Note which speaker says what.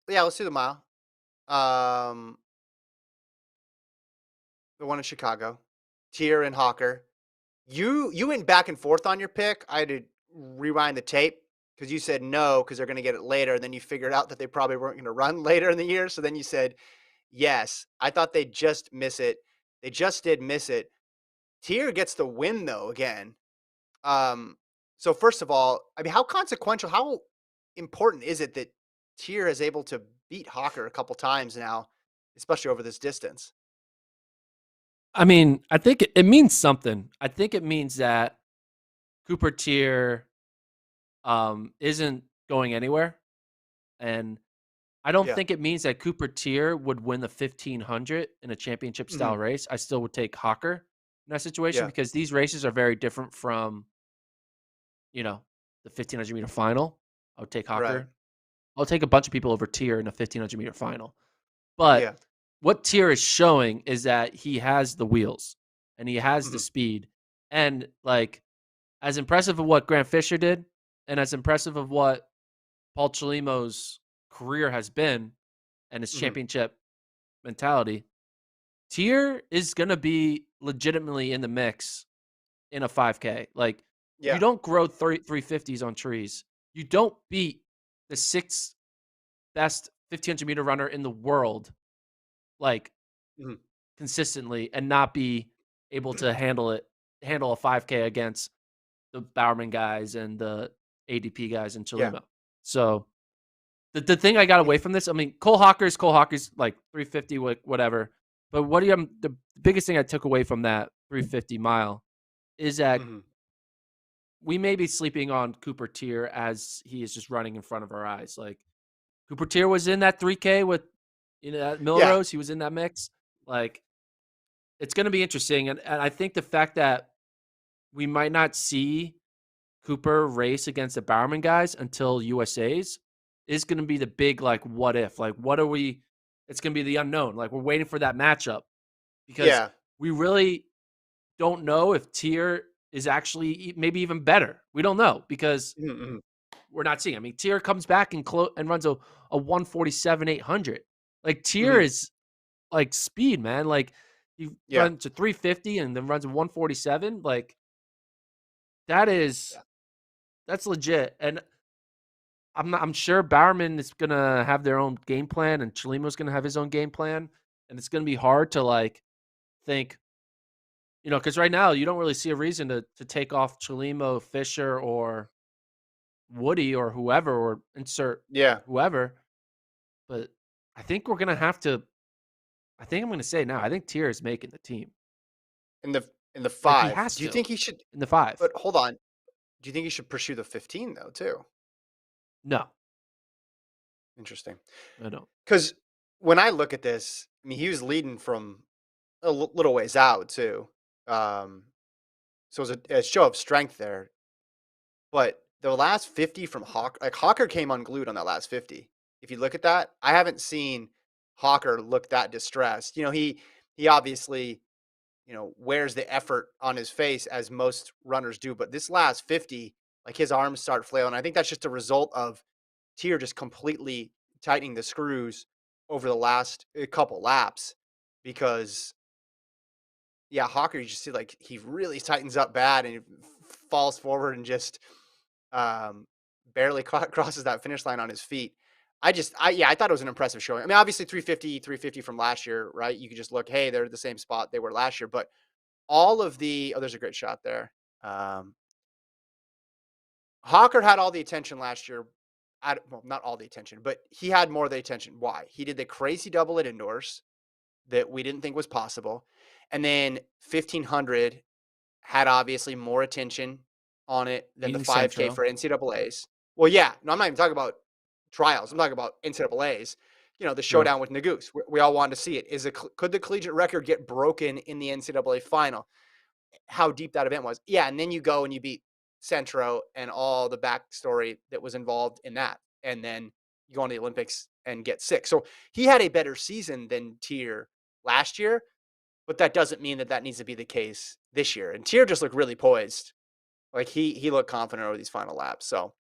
Speaker 1: Yeah, let's do the mile. Um, the one in Chicago. Teare and Hocker. You went back and forth on your pick. I had to rewind the tape because you said no because they're going to get it later. And then you figured out that they probably weren't going to run later in the year. So then you said yes. I thought they'd just miss it. They just did miss it. Teare gets the win though again. Um, so first of all, I mean, how consequential, how important is it that Teare is able to beat Hocker a couple times now, especially over this distance?
Speaker 2: I mean, I think it means something. I think it means that Cooper Tier isn't going anywhere, and I don't
Speaker 1: Yeah.
Speaker 2: think it means that Cooper Tier would win the 1500 in a championship style
Speaker 1: Hmm.
Speaker 2: race. I still would take Hocker in that situation
Speaker 1: Yeah.
Speaker 2: because these races are very different from, you know, the 1500-meter final. I would take
Speaker 1: Right.
Speaker 2: Hocker. I'll take a bunch of people over Tier in a 1500-meter final. But
Speaker 1: Yeah.
Speaker 2: what Tier is showing is that he has the wheels and he has the
Speaker 1: Hmm.
Speaker 2: speed. And like as impressive of what Grant Fisher did and as impressive of what Paul Chelimo's career has been and his
Speaker 1: Hmm.
Speaker 2: championship mentality, Tier is going to be legitimately in the mix in a 5K. Like, you
Speaker 1: Yeah.
Speaker 2: don't grow 350s on trees. You don't beat the sixth best 1500-meter runner in the world, like,
Speaker 1: Hmm.
Speaker 2: consistently and not be able to handle a 5K against the Bowerman guys and the ADP guys in
Speaker 1: Yeah.
Speaker 2: Chalima. So the thing I got
Speaker 1: Yeah.
Speaker 2: away from this, I mean, Cole Hawker's like 350, whatever. But what do you the biggest thing I took away from that 350 mile is that
Speaker 1: Hmm.
Speaker 2: we may be sleeping on Cooper Tier as he is just running in front of our eyes. Like Cooper Tier was in that 3K with at
Speaker 1: Yeah.
Speaker 2: Milrose, he was in that mix. Like it's going to be interesting, and I think the fact that we might not see Cooper race against the Bowerman guys until USA's is going to be the big like what if, like what are we? It's going to be the unknown. Like we're waiting for that matchup because
Speaker 1: Yeah.
Speaker 2: we really don't know if Tier is actually maybe even better. We don't know because
Speaker 1: Hmm.
Speaker 2: we're not seeing. I mean, Tier comes back and runs a 147 800. Like Tier
Speaker 1: Hmm.
Speaker 2: is like speed, man. Like he
Speaker 1: Yeah.
Speaker 2: runs a 350 and then runs a 147. Like that is
Speaker 1: Yeah.
Speaker 2: that's legit. And I'm sure Bowerman is gonna have their own game plan and Chalimo's gonna have his own game plan. And it's gonna be hard to like think, because right now you don't really see a reason to take off Chalimo, Fisher, or Woody or whoever, or insert
Speaker 1: Yeah.
Speaker 2: whoever. But I think we're gonna have to. I think I'm gonna say now. I think Tier is making the team.
Speaker 1: In the
Speaker 2: Like he
Speaker 1: five,
Speaker 2: has
Speaker 1: do you
Speaker 2: to
Speaker 1: think he should?
Speaker 2: in the five.
Speaker 1: But hold on. Do you think he should pursue the 15 though too?
Speaker 2: No,
Speaker 1: Interesting.
Speaker 2: I don't.
Speaker 1: Because when I look at this, I mean, he was leading from a little ways out too. Um, so it was a show of strength there. But the last 50 from Hawker, like Hawker came unglued on that last 50. If you look at that, I haven't seen Hawker look that distressed. He obviously, wears the effort on his face as most runners do. But this last 50, like his arms start flailing. I think that's just a result of Tier just completely tightening the screws over the last couple laps because yeah, Hawker, you just see like he really tightens up bad and he falls forward and just um, barely crosses that finish line on his feet. Yeah, I thought it was an impressive showing. I mean, obviously 350 from last year, right? You could just look, hey, they're the same spot they were last year, but there's a great shot there. Um, Hawker had all the attention last year. Well, not all the attention, but he had more of the attention. Why? He did the crazy double at indoors that we didn't think was possible. And then 1500 had obviously more attention on it than the
Speaker 2: Beating
Speaker 1: 5K
Speaker 2: Centro.
Speaker 1: for NCAAs. Well, yeah, no, I'm not even talking about trials. I'm talking about NCAAs. The
Speaker 2: Sure.
Speaker 1: showdown with Nagoose. We all wanted to see it. Could the collegiate record get broken in the NCAA final? How deep that event was. Yeah, and then you go and you beat Centro and all the backstory that was involved in that. And then you go on the Olympics and get sick. So he had a better season than Tier last year, but that doesn't mean that needs to be the case this year. And Tier just looked really poised. Like he looked confident over these final laps. So